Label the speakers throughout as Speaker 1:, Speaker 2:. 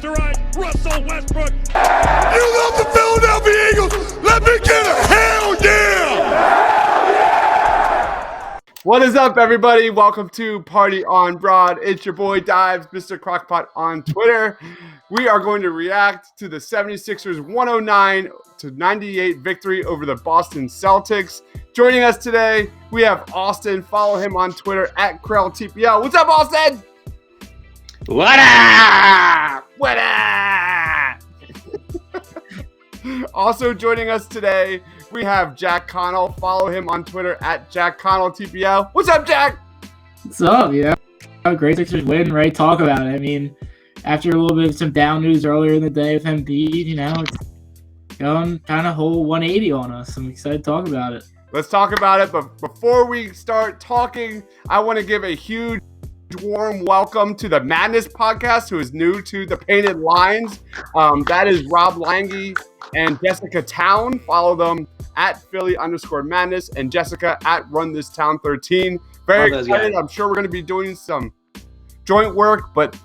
Speaker 1: left to right. Russell Westbrook.
Speaker 2: You love the Philadelphia Eagles. Let me get a hell yeah!
Speaker 3: What is up, everybody? Welcome to Party on Broad. It's your boy Deibs, Mr. Crockpot on Twitter. We are going to react to the 76ers 109-98 victory over the Boston Celtics. Joining us today, we have Austin. Follow him on Twitter at KrellTPL. What's up, Austin?
Speaker 4: What up?
Speaker 3: What up? Also joining us today, we have Jack Connell. Follow him on Twitter at JackConnellTPL. What's up, Jack?
Speaker 4: What's up? Great Sixers win, right? Talk about it. I mean, after a little bit of some down news earlier in the day with Embiid, it's going kind of whole 180 on us. I'm excited to talk about it.
Speaker 3: Let's talk about it, but before we start talking, I want to give a huge warm welcome to the Madness podcast, who is new to the Painted Lines. That is Rob Lange and Jessica Town. Follow them at Philly_Madness and Jessica at RunThisTown13. Very excited. I'm sure we're going to be doing some joint work, but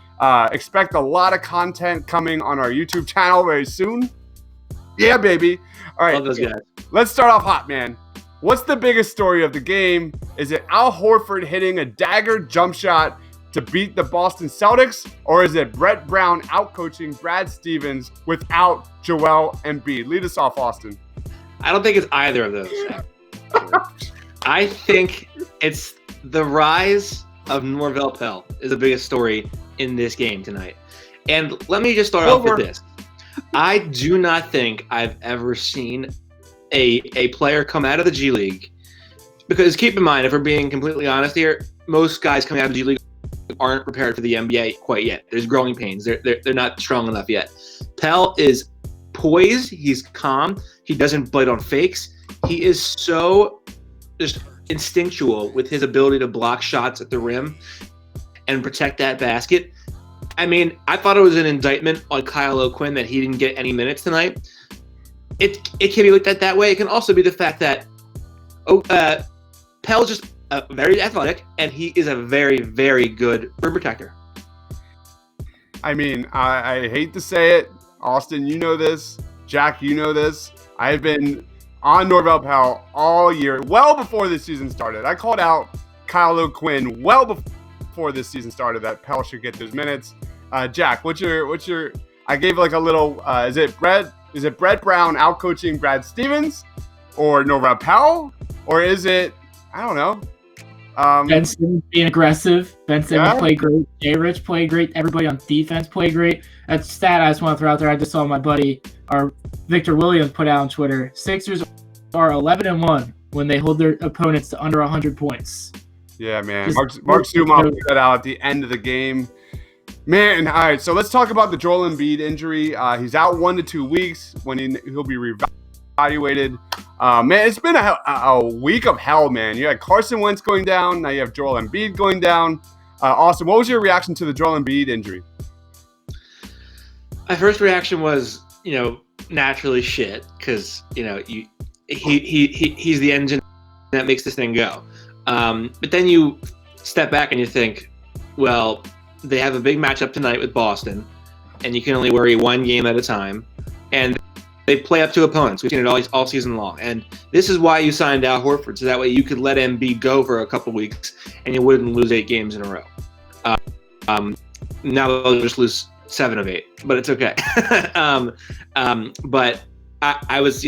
Speaker 3: expect a lot of content coming on our YouTube channel very soon. Yeah, baby. All right.
Speaker 4: Love those guys.
Speaker 3: Let's start off hot, man. What's the biggest story of the game? Is it Al Horford hitting a dagger jump shot to beat the Boston Celtics? Or is it Brett Brown outcoaching Brad Stevens without Joel Embiid? Lead us off, Austin.
Speaker 5: I don't think it's either of those. I think it's the rise of Norvel Pelle is the biggest story in this game tonight. And let me just start off with this. I do not think I've ever seen a player come out of the G League, because keep in mind, if we're being completely honest here, most guys coming out of the G League aren't prepared for the NBA quite yet. There's growing pains. They're not strong enough yet. Pelle is poised. He's calm. He doesn't bite on fakes. He is so just instinctual with his ability to block shots at the rim and protect that basket. I mean, I thought it was an indictment on Kyle O'Quinn that he didn't get any minutes tonight. It can be looked at that way. It can also be the fact that Pelle's just very athletic, and he is a very, very good rim protector.
Speaker 3: I mean, I hate to say it. Austin, you know this. Jack, you know this. I've been on Norvel Pelle all year, well before this season started. I called out Kyle O'Quinn well before this season started that Pelle should get those minutes. Jack, what's your? I gave like a little. Is it Brett Brown outcoaching Brad Stevens, or Norvel Pelle, or is it, I don't know.
Speaker 4: Ben Simmons being aggressive. Ben Simmons played great. Jay Rich played great. Everybody on defense played great. That stat I just want to throw out there. I just saw my buddy, our Victor Williams, put out on Twitter. Sixers are 11-1 when they hold their opponents to under 100 points.
Speaker 3: Yeah, man. Mark Zumoff put that out at the end of the game. Man, all right, so let's talk about the Joel Embiid injury. He's out 1 to 2 weeks when he'll be reevaluated. Man, it's been a week of hell, man. You had Carson Wentz going down. Now you have Joel Embiid going down. Austin, what was your reaction to the Joel Embiid injury?
Speaker 5: My first reaction was, naturally shit, because, he's the engine that makes this thing go. But then you step back and you think, well, they have a big matchup tonight with Boston, and you can only worry one game at a time. And they play up to opponents. We've seen it all season long. And this is why you signed Al Horford, so that way you could let Embiid go for a couple weeks, and you wouldn't lose 8 games in a row. Now they'll just lose 7 of 8, but it's okay. But I was,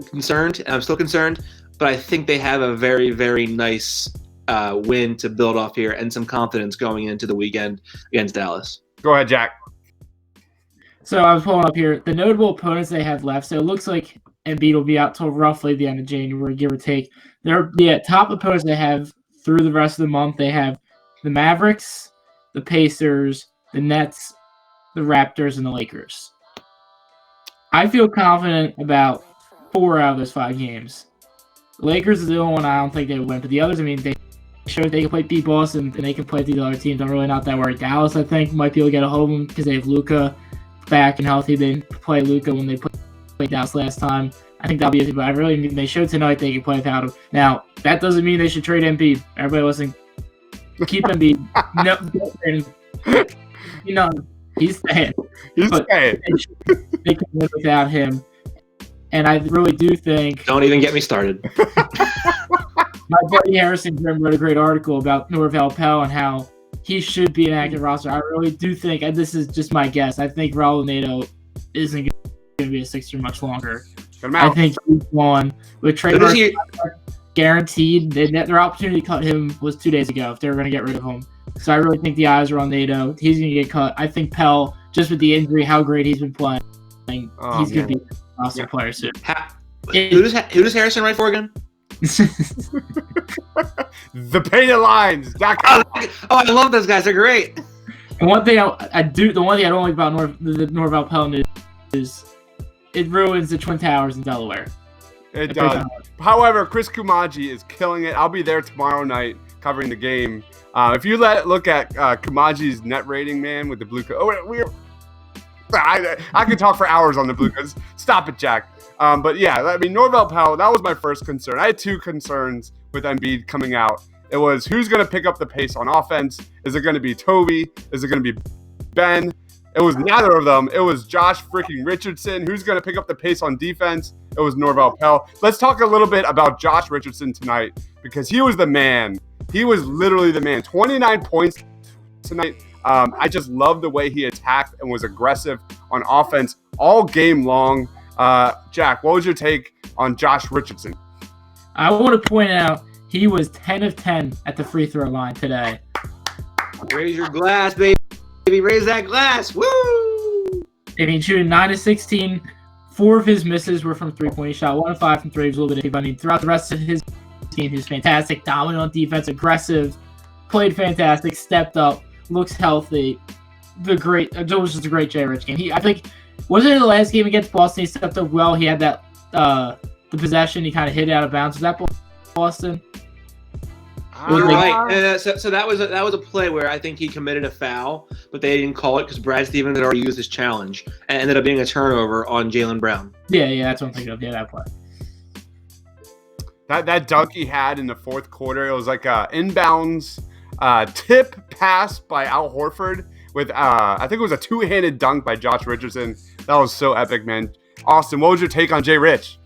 Speaker 5: concerned, and I'm still concerned, but I think they have a very, very nice win to build off here and some confidence going into the weekend against Dallas.
Speaker 3: Go ahead, Jack.
Speaker 4: So I was pulling up here the notable opponents they have left. So it looks like Embiid will be out till roughly the end of January, give or take. The top opponents they have through the rest of the month. They have the Mavericks, the Pacers, the Nets, the Raptors, and the Lakers. I feel confident about 4 out of those 5 games. The Lakers is the only one I don't think they would win, but the others, they showed they can beat Boston and they can play these other teams. I'm really not that worried. Dallas, I think, might be able to get a home because they have Luka back and healthy. They didn't play Luka when they played Dallas last time. I think that'll be easy, but I really mean they showed tonight they can play without him. Now, that doesn't mean they should trade Embiid. Everybody listen. Keep Embiid. No, he's staying.
Speaker 3: He's
Speaker 4: but
Speaker 3: saying.
Speaker 4: they can live without him. And I really do think
Speaker 5: Don't even get me started.
Speaker 4: my buddy Harrison Grimm wrote a great article about Norvel Pelle and how he should be an active roster. I really do think, and this is just my guess, I think Raul Neto isn't going to be a Sixer much longer. I think he's gone with Trey Burke guaranteed. Their opportunity to cut him was 2 days ago if they were going to get rid of him. So I really think the eyes are on Nato. He's going to get cut. I think Pelle, just with the injury, how great he's been playing, he's going to be a roster player soon.
Speaker 5: Who does Harrison write for again?
Speaker 3: The Painted Lines.
Speaker 5: Oh, I love those guys. They're great.
Speaker 4: And one thing I don't like about Norvel Pelle is it ruins the Twin Towers in Delaware.
Speaker 3: It does. However, Chris Kumaji is killing it. I'll be there tomorrow night covering the game. If you look at Kumaji's net rating, man, with the Blue Coats. I could talk for hours on the Blue Coats. Stop it, Jack. But yeah, I mean, Norvel Pelle, that was my first concern. I had two concerns with Embiid coming out. It was who's going to pick up the pace on offense? Is it going to be Toby? Is it going to be Ben? It was neither of them. It was Josh freaking Richardson. Who's going to pick up the pace on defense? It was Norvel Pelle. Let's talk a little bit about Josh Richardson tonight because he was the man. He was literally the man. 29 points tonight. I just love the way he attacked and was aggressive on offense all game long. Jack, what was your take on Josh Richardson?
Speaker 4: I want to point out he was 10 of 10 at the free throw line today.
Speaker 5: Raise your glass, baby. Raise that glass. Woo!
Speaker 4: I mean, shooting 9 of 16. 4 of his misses were from three-point. He shot 1 of 5 from 3. He was a little bit iffy, but I mean, throughout the rest of his team, he was fantastic, dominant on defense, aggressive, played fantastic, stepped up, looks healthy. It was just a great J. Rich game. I think, wasn't it the last game against Boston? He stepped up well. He had that the possession. He kind of hit it out of bounds. Was that Boston?
Speaker 5: You're right. So that was a play where I think he committed a foul, but they didn't call it because Brad Stevens had already used his challenge and ended up being a turnover on Jaylen Brown.
Speaker 4: Yeah, that's what I'm thinking of. Yeah, that play.
Speaker 3: That dunk he had in the fourth quarter, it was like a inbounds tip pass by Al Horford with I think it was a two-handed dunk by Josh Richardson. That was so epic, man. Austin, what was your take on Jay Rich?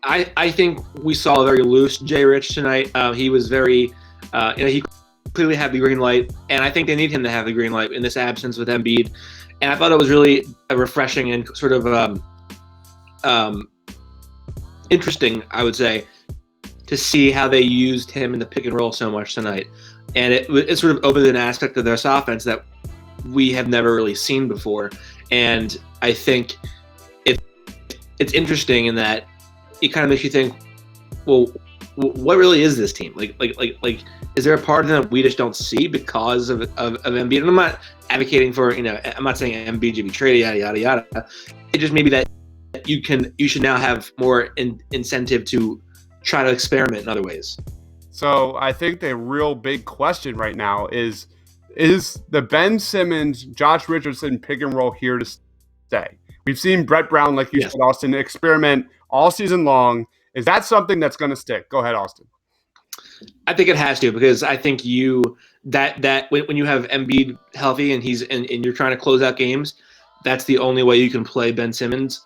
Speaker 5: I think we saw a very loose Jay Rich tonight. He was very, he clearly had the green light, and I think they need him to have the green light in this absence with Embiid. And I thought it was really refreshing and sort of interesting, I would say, to see how they used him in the pick and roll so much tonight. And it sort of opened an aspect of their offense that we have never really seen before. And I think it's interesting in that it kind of makes you think, well, what really is this team? Like, is there a part of them that we just don't see because of Embiid? And I'm not advocating for, I'm not saying Embiid should be traded, yada, yada, yada. It just may be that you should now have more incentive to try to experiment in other ways.
Speaker 3: So I think the real big question right now is the Ben Simmons, Josh Richardson pick and roll here to stay? We've seen Brett Brown, like you said, Austin, experiment all season long. Is that something that's going to stick? Go ahead, Austin.
Speaker 5: I think it has to, because I think that when you have Embiid healthy and and you're trying to close out games, that's the only way you can play Ben Simmons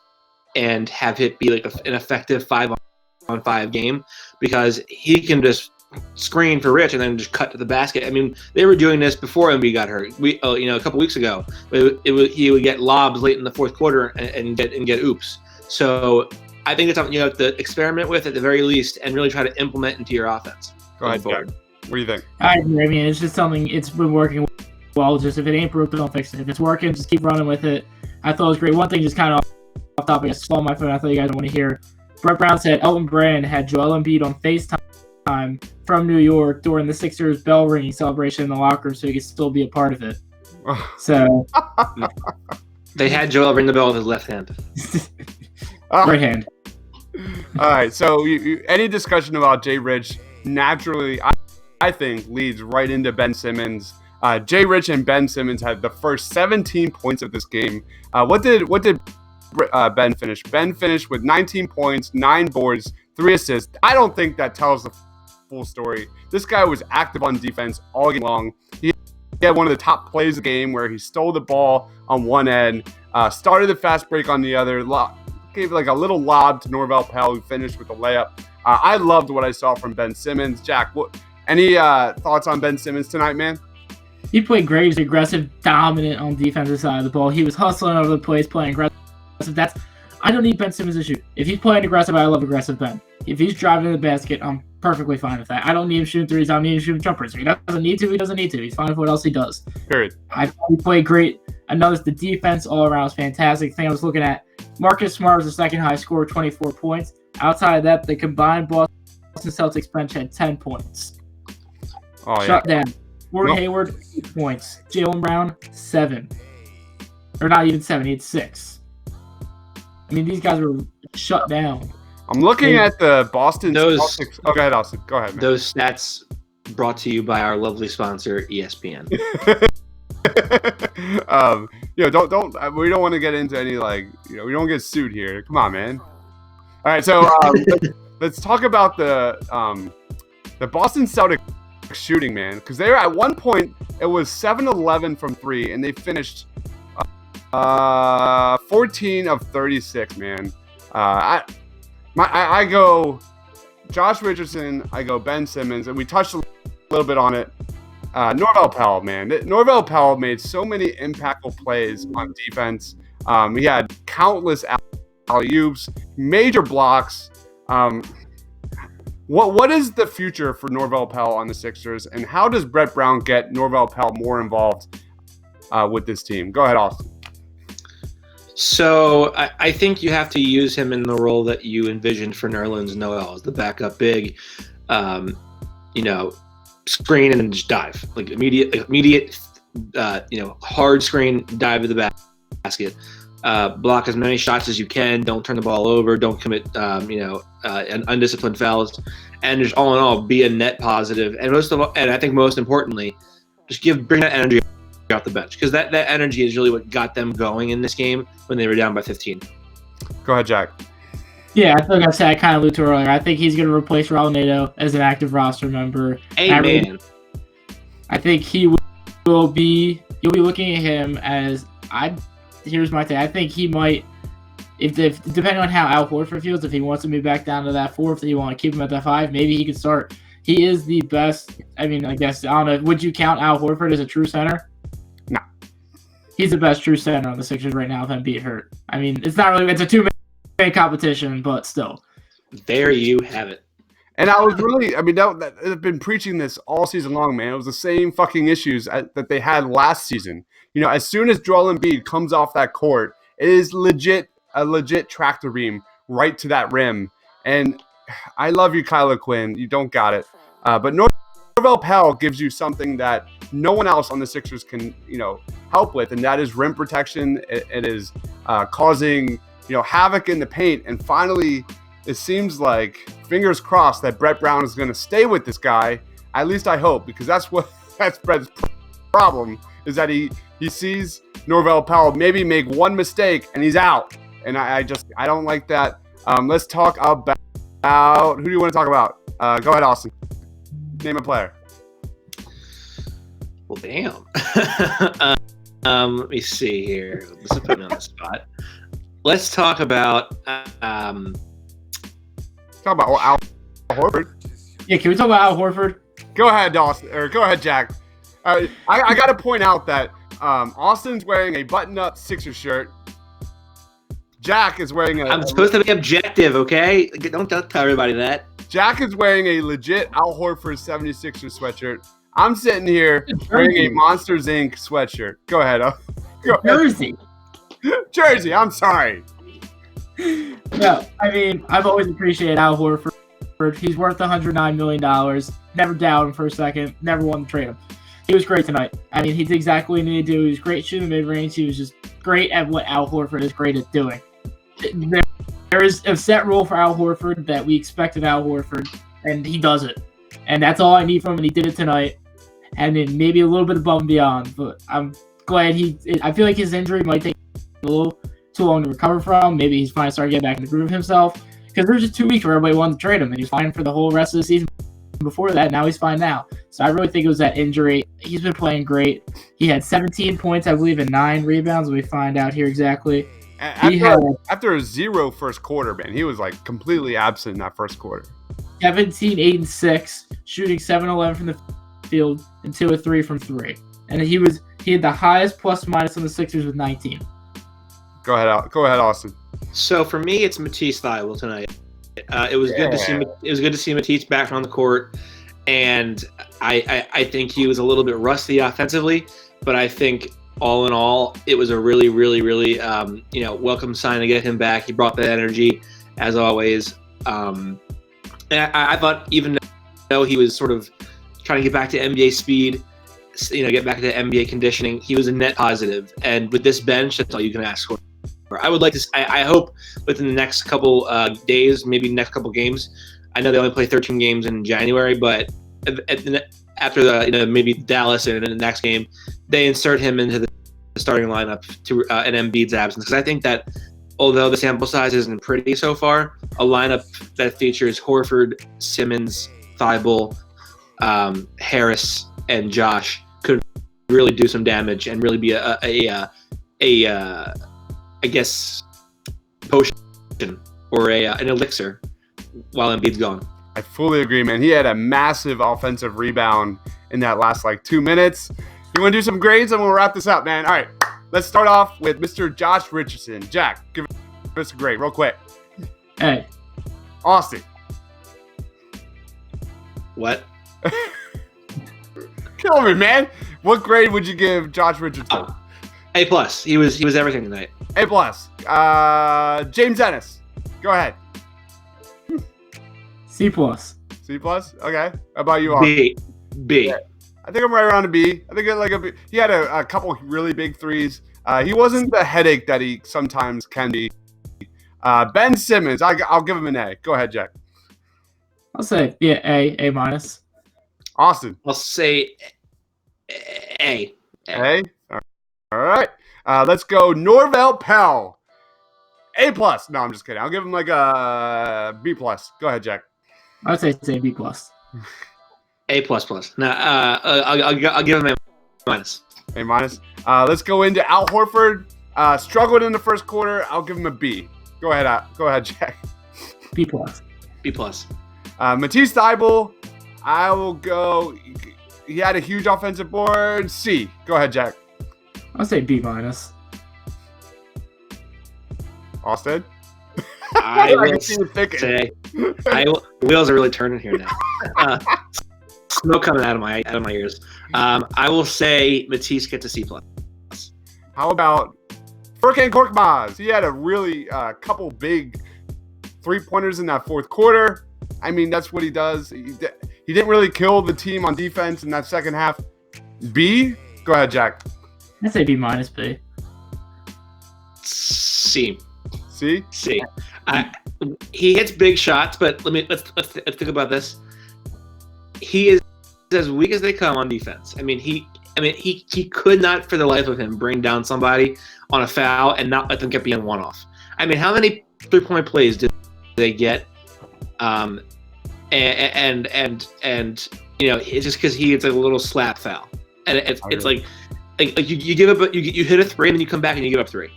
Speaker 5: and have it be like an effective 5-on-5 game, because he can just screen for Rich and then just cut to the basket. I mean, they were doing this before Embiid got hurt. A couple weeks ago, he would get lobs late in the fourth quarter and get oops. So I think it's something you have to experiment with at the very least and really try to implement into your offense.
Speaker 3: Go ahead, Jack. What do you think?
Speaker 4: I agree. I mean, it's just something, it's been working well. Just if it ain't broke, don't fix it. If it's working, just keep running with it. I thought it was great. One thing just kind of off topic, I saw my phone. I thought you guys want to hear. Brett Brown said Elton Brand had Joel Embiid on FaceTime from New York during the Sixers bell ringing celebration in the locker room so he could still be a part of it. So
Speaker 5: they had Joel ring the bell with his left hand.
Speaker 4: Right hand.
Speaker 3: All right. So any discussion about Jay Rich naturally, I think, leads right into Ben Simmons. Jay Rich and Ben Simmons had the first 17 points of this game. What did Ben finish? Ben finished with 19 points, 9 boards, 3 assists. I don't think that tells the full story. This guy was active on defense all game long. He had one of the top plays of the game where he stole the ball on one end, started the fast break on the other, gave like a little lob to Norvel Pelle, who finished with a layup. I loved what I saw from Ben Simmons. Jack, any thoughts on Ben Simmons tonight, man?
Speaker 4: He played great. He was aggressive, dominant on the defensive side of the ball. He was hustling over the place, playing aggressive. I don't need Ben Simmons to shoot. If he's playing aggressive, I love aggressive Ben. If he's driving to the basket, I'm perfectly fine with that. I don't need him shooting threes. I don't need him shooting jumpers. If he doesn't need to, he doesn't need to. He's fine with what else he does.
Speaker 3: Period.
Speaker 4: I thought he played great. I noticed the defense all around was fantastic. The thing I was looking at, Marcus Smart was the second high scorer, 24 points. Outside of that, the combined Boston Celtics bench had 10 points.
Speaker 3: Oh, yeah.
Speaker 4: Shut down. Gordon Hayward, 8 points. Jaylen Brown, 7. Or not even 7, he had 6. I mean, these guys were shut down.
Speaker 3: I'm looking at the Boston Celtics. Oh, go ahead, Austin. Go ahead, man.
Speaker 5: Those stats brought to you by our lovely sponsor, ESPN.
Speaker 3: Don't we don't want to get into any we don't get sued here. Come on, man. All right, so let's talk about the Boston Celtics shooting, man, because they were at one point it was 7-11 from 3, and they finished 14 of 36, man. I go Josh Richardson, I go Ben Simmons, and we touched a little bit on it. Norvel Pelle, man. Norvel Pelle made so many impactful plays on defense. He had countless alley-oops, major blocks. What is the future for Norvel Pelle on the Sixers, and how does Brett Brown get Norvel Pelle more involved with this team? Go ahead, Austin.
Speaker 5: So I think you have to use him in the role that you envisioned for Nerlens Noel as the backup big, screen and then just dive, like immediate, hard screen, dive to the basket, block as many shots as you can. Don't turn the ball over. Don't commit, undisciplined fouls, and just all in all, be a net positive. And I think most importantly, just bring that energy out the bench, because that energy is really what got them going in this game when they were down by 15.
Speaker 3: Go ahead, Jack.
Speaker 4: Yeah, I think I said I kind of alluded to earlier. I think he's going to replace Raul Neto as an active roster member.
Speaker 5: Amen.
Speaker 4: I think he will be. You'll be looking at him as Here's my thing. I think he might, if depending on how Al Horford feels, if he wants to move back down to that 4, if you want to keep him at that 5, maybe he could start. He is the best. I mean, I guess I don't know. Would you count Al Horford as a true center?
Speaker 3: No.
Speaker 4: He's the best true center on the Sixers right now. If Embiid hurt, I mean, it's not really. It's a 2-man competition, but still.
Speaker 5: There you have it.
Speaker 3: And I was really, I've been preaching this all season long, man. It was the same fucking issues that they had last season. As soon as Joel Embiid comes off that court, it is a legit tractor beam right to that rim. And I love you, Kylo Quinn. You don't got it. But Norvel Pelle gives you something that no one else on the Sixers can, help with, and that is rim protection. It is causing, havoc in the paint. And finally, it seems like, fingers crossed, that Brett Brown is going to stay with this guy. At least I hope, because that's Brett's problem, is that he sees Norvel Pelle maybe make one mistake and he's out. And I don't like that. Let's talk about, who do you want to talk about? Go ahead, Austin. Name a player.
Speaker 5: Well, damn. Let me see here. This is putting me on the spot. Let's talk about
Speaker 3: Al Horford.
Speaker 4: Yeah, can we talk about Al Horford?
Speaker 3: Go ahead, Austin, or go ahead, Jack. I got to point out that Austin's wearing a button-up Sixers shirt. Jack is wearing
Speaker 5: I'm supposed to be objective, okay? Don't tell everybody that.
Speaker 3: Jack is wearing a legit Al Horford 76ers sweatshirt. I'm sitting here wearing a Monsters Inc. sweatshirt. Go ahead. Jersey, I'm sorry.
Speaker 4: No, I've always appreciated Al Horford. He's worth $109 million. Never doubted him for a second. Never wanted to trade him. He was great tonight. He did exactly what he needed to do. He was great shooting mid-range. He was just great at what Al Horford is great at doing. There is a set role for Al Horford that we expected Al Horford, and he does it. And that's all I need from him, and he did it tonight. And then maybe a little bit above and beyond. But I'm glad I feel like his injury might take a little too long to recover from. Maybe he's finally starting to get back in the groove of himself. Because there was just 2 weeks where everybody wanted to trade him, and he's fine for the whole rest of the season. before that. Now he's fine now. So I really think it was that injury. He's been playing great. He had 17 points, I believe, and 9 rebounds. We find out here exactly.
Speaker 3: After a 0 first quarter, man, he was like completely absent in that first quarter.
Speaker 4: 17, 8, and 6, shooting 7-11 from the field and 2 of 3 from 3. And he had the highest plus minus on the Sixers with 19.
Speaker 3: Go ahead, Austin.
Speaker 5: So for me, it's Matisse Thybulle tonight. It was good to see Matisse back on the court, and I think he was a little bit rusty offensively, but I think all in all, it was a really, really, really welcome sign to get him back. He brought that energy as always, and I thought even though he was sort of trying to get back to NBA speed, get back to NBA conditioning, he was a net positive. And with this bench, that's all you can ask for. I would like to. I hope within the next couple days, maybe next couple games. I know they only play 13 games in January, but after the maybe Dallas and the next game, they insert him into the starting lineup to an Embiid's absence. Because I think that although the sample size isn't pretty so far, a lineup that features Horford, Simmons, Thybulle, Harris, and Josh could really do some damage and really be I guess, potion or an elixir while Embiid's gone.
Speaker 3: I fully agree, man. He had a massive offensive rebound in that last 2 minutes. You want to do some grades, and we'll wrap this up, man. All right, let's start off with Mr. Josh Richardson. Jack, give us a grade real quick.
Speaker 4: Hey.
Speaker 3: Austin.
Speaker 5: What?
Speaker 3: Kill me, man. What grade would you give Josh Richardson?
Speaker 5: A+. He was everything tonight.
Speaker 3: A+. James Ennis. Go ahead.
Speaker 4: C+.
Speaker 3: C+? Okay. How about you, Austin?
Speaker 5: B.
Speaker 3: Yeah. I think I'm right around a B. I think a B. He had a couple really big threes. He wasn't the headache that he sometimes can be. Ben Simmons, I'll give him an A. Go ahead, Jack.
Speaker 4: I'll say A-.
Speaker 3: Austin.
Speaker 5: I'll say A.
Speaker 3: A. All right. Let's go Norvel Pelle. A+. No, I'm just kidding. I'll give him a B+. Go ahead, Jack.
Speaker 4: I'd say it's A, B+.
Speaker 5: A++. No, I'll give him A-.
Speaker 3: A-. Let's go into Al Horford. Struggled in the first quarter. I'll give him a B. Go ahead, Jack.
Speaker 4: B+.
Speaker 5: B+.
Speaker 3: Matisse Thybulle. I will go. He had a huge offensive board. C. Go ahead, Jack.
Speaker 4: I'll say B-.
Speaker 3: Austin.
Speaker 5: I will say. Wheels are really turning here now. Smoke coming out of my ears. I will say Matisse gets a C+.
Speaker 3: How about Furkan Korkmaz? He had a really couple big 3-pointers in that fourth quarter. I mean, that's what he does. He didn't really kill the team on defense in that second half. B? Go ahead, Jack.
Speaker 4: I'd say B-, B.
Speaker 5: C.
Speaker 3: C?
Speaker 5: C. He hits big shots, but let's think about this. He is as weak as they come on defense. He could not for the life of him bring down somebody on a foul and not let them get beyond one-off. How many 3-point plays did they get? And it's just because it's a little slap foul, and it's like you give up, you hit a 3 and then you come back and you give up 3.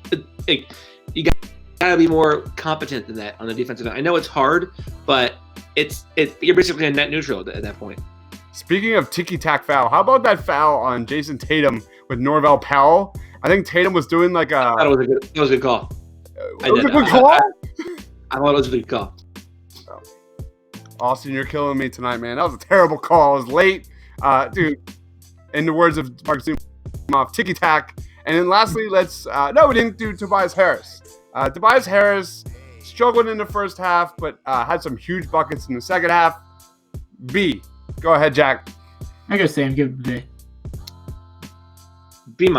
Speaker 5: You gotta be more competent than that on the defensive end. I know it's hard, but you're basically a net neutral at that point.
Speaker 3: Speaking of ticky-tack foul, how about that foul on Jason Tatum with Norvel Pelle? I think Tatum was doing
Speaker 5: I thought it was a good call.
Speaker 3: It was a good call?
Speaker 5: I thought it was a good call.
Speaker 3: Austin, you're killing me tonight, man. That was a terrible call. It was late. Dude, in the words of Mark Zumoff, ticky-tack. And then lastly, we didn't do Tobias Harris. Tobias Harris struggled in the first half, but had some huge buckets in the second half. B. Go ahead, Jack.
Speaker 4: I gotta say, I'm giving B.
Speaker 5: B-.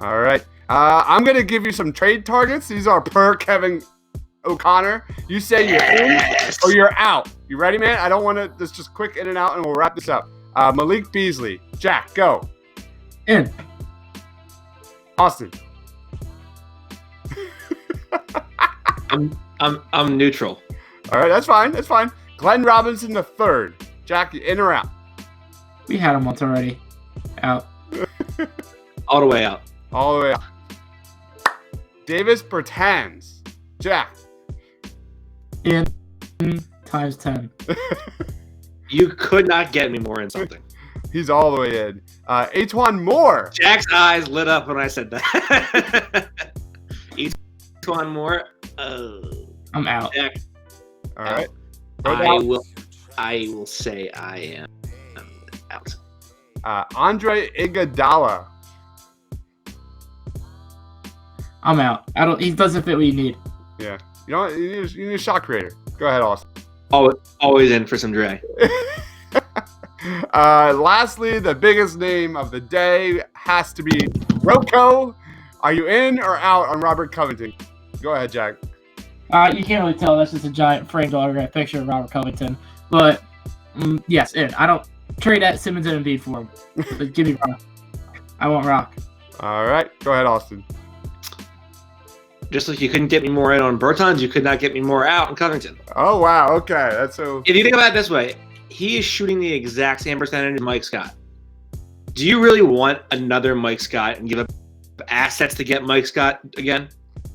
Speaker 3: All right. I'm going to give you some trade targets. These are per Kevin O'Connor. You say you're in or you're out. You ready, man? I don't want to. This just quick in and out, and we'll wrap this up. Malik Beasley. Jack, go.
Speaker 4: In.
Speaker 3: Austin.
Speaker 5: I'm neutral.
Speaker 3: All right, that's fine. Glenn Robinson III. Jack, in or out?
Speaker 4: We had him once already. Out.
Speaker 5: All the way out.
Speaker 3: All the way out. Davis Bertans. Jack.
Speaker 4: In times 10.
Speaker 5: You could not get me more in something.
Speaker 3: He's all the way in. Antoine Moore.
Speaker 5: Jack's eyes lit up when I said that. Antoine Moore.
Speaker 4: I'm out.
Speaker 5: Jack,
Speaker 3: All right.
Speaker 5: I will say I am out.
Speaker 3: Andre Iguodala.
Speaker 4: I'm out. He doesn't fit what you need.
Speaker 3: Yeah. You need a shot creator. Go ahead, Austin.
Speaker 5: Always in for some Dre.
Speaker 3: Lastly, the biggest name of the day has to be Rocco. Are you in or out on Robert Covington? Go ahead, Jack.
Speaker 4: You can't really tell. That's just a giant framed autograph picture of Robert Covington. But yes, in. I don't trade that Simmons and Embiid for him. But give me Rock. I want Rock.
Speaker 3: All right. Go ahead, Austin.
Speaker 5: Just like you couldn't get me more in on Bertans, you could not get me more out on Covington.
Speaker 3: Oh, wow. Okay. That's so.
Speaker 5: If you think about it this way, he is shooting the exact same percentage as Mike Scott. Do you really want another Mike Scott and give up assets to get Mike Scott again?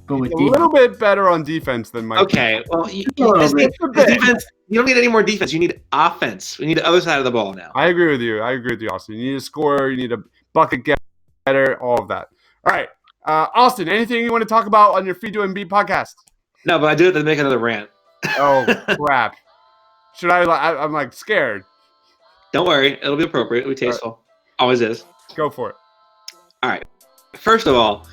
Speaker 4: But with
Speaker 3: A little bit better on defense than Mike.
Speaker 5: Okay, well, this defense, you don't need any more defense. You need offense. We need the other side of the ball now.
Speaker 3: I agree with you, Austin. You need a scorer. You need a bucket getter, all of that. All right. Austin, anything you want to talk about on your Feed to Embiid podcast?
Speaker 5: No, but I do have to make another rant.
Speaker 3: Oh, crap. Should I'm like scared.
Speaker 5: Don't worry. It'll be appropriate. It'll be tasteful. Always is.
Speaker 3: Go for it.
Speaker 5: All right. First of all,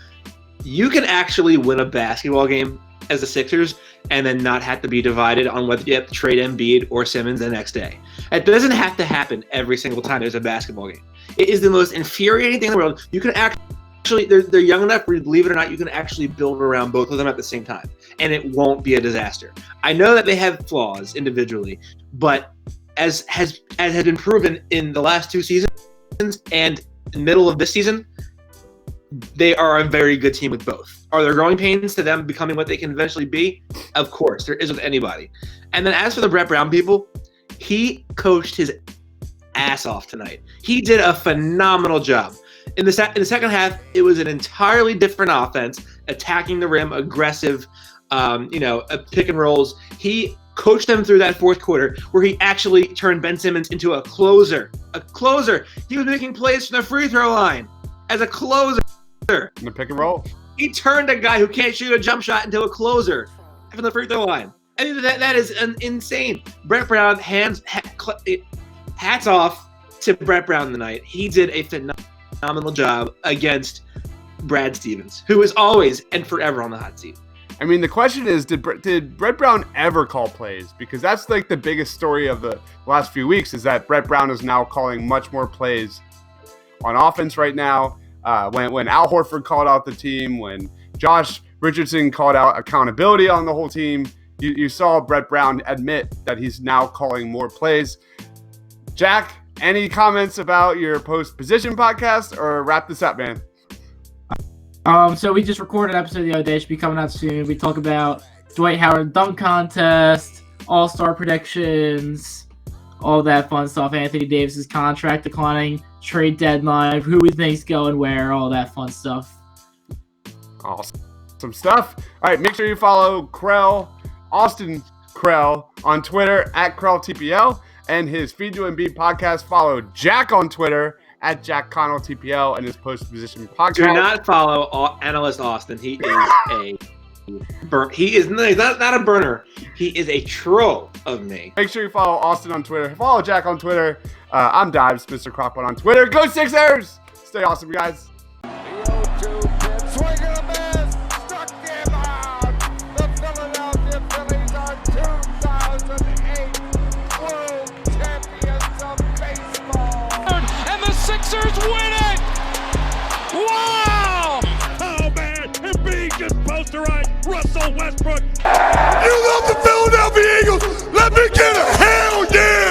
Speaker 5: you can actually win a basketball game as the Sixers and then not have to be divided on whether you have to trade Embiid or Simmons the next day. It doesn't have to happen every single time there's a basketball game. It is the most infuriating thing in the world. You can actually, they're young enough, believe it or not, you can actually build around both of them at the same time, and it won't be a disaster. I know that they have flaws individually, but as has been proven in the last two seasons and in the middle of this season, they are a very good team with both. Are there growing pains to them becoming what they can eventually be? Of course, there is with anybody. And then as for the Brett Brown people, he coached his ass off tonight. He did a phenomenal job. In the second half, it was an entirely different offense, attacking the rim, aggressive, pick and rolls. He coached them through that fourth quarter where he actually turned Ben Simmons into a closer. A closer. He was making plays from the free throw line as a closer.
Speaker 3: In the pick and roll.
Speaker 5: He turned a guy who can't shoot a jump shot into a closer from the free throw line. I mean, that is insane. Brett Brown, hats off to Brett Brown tonight. He did a phenomenal job against Brad Stevens, who is always and forever on the hot seat.
Speaker 3: I mean, the question is, did Brett Brown ever call plays? Because that's like the biggest story of the last few weeks is that Brett Brown is now calling much more plays on offense right now. When Al Horford called out the team, when Josh Richardson called out accountability on the whole team, you saw Brett Brown admit that he's now calling more plays. Jack, any comments about your post-position podcast, or wrap this up, man?
Speaker 4: So we just recorded an episode the other day. It should be coming out soon. We talk about Dwight Howard dunk contest, all-star predictions, all that fun stuff. Anthony Davis's contract declining, trade deadline, who we think's going where, all that fun stuff.
Speaker 3: Awesome stuff. All right, make sure you follow Austin Krell on Twitter at KrellTPL, and his Feed to Embiid podcast. Follow Jack on Twitter at Jack Connell TPL and his post-position podcast.
Speaker 5: Do not follow Analyst Austin. He is he's not a burner. He is a troll of me.
Speaker 3: Make sure you follow Austin on Twitter. Follow Jack on Twitter. I'm Deibs, Mr. Crockpot on Twitter. Go Sixers! Stay awesome, guys.
Speaker 1: Sixers win it! Wow! Oh man, Embiid just posterized Russell Westbrook.
Speaker 2: You love the Philadelphia Eagles? Let me get a hell yeah!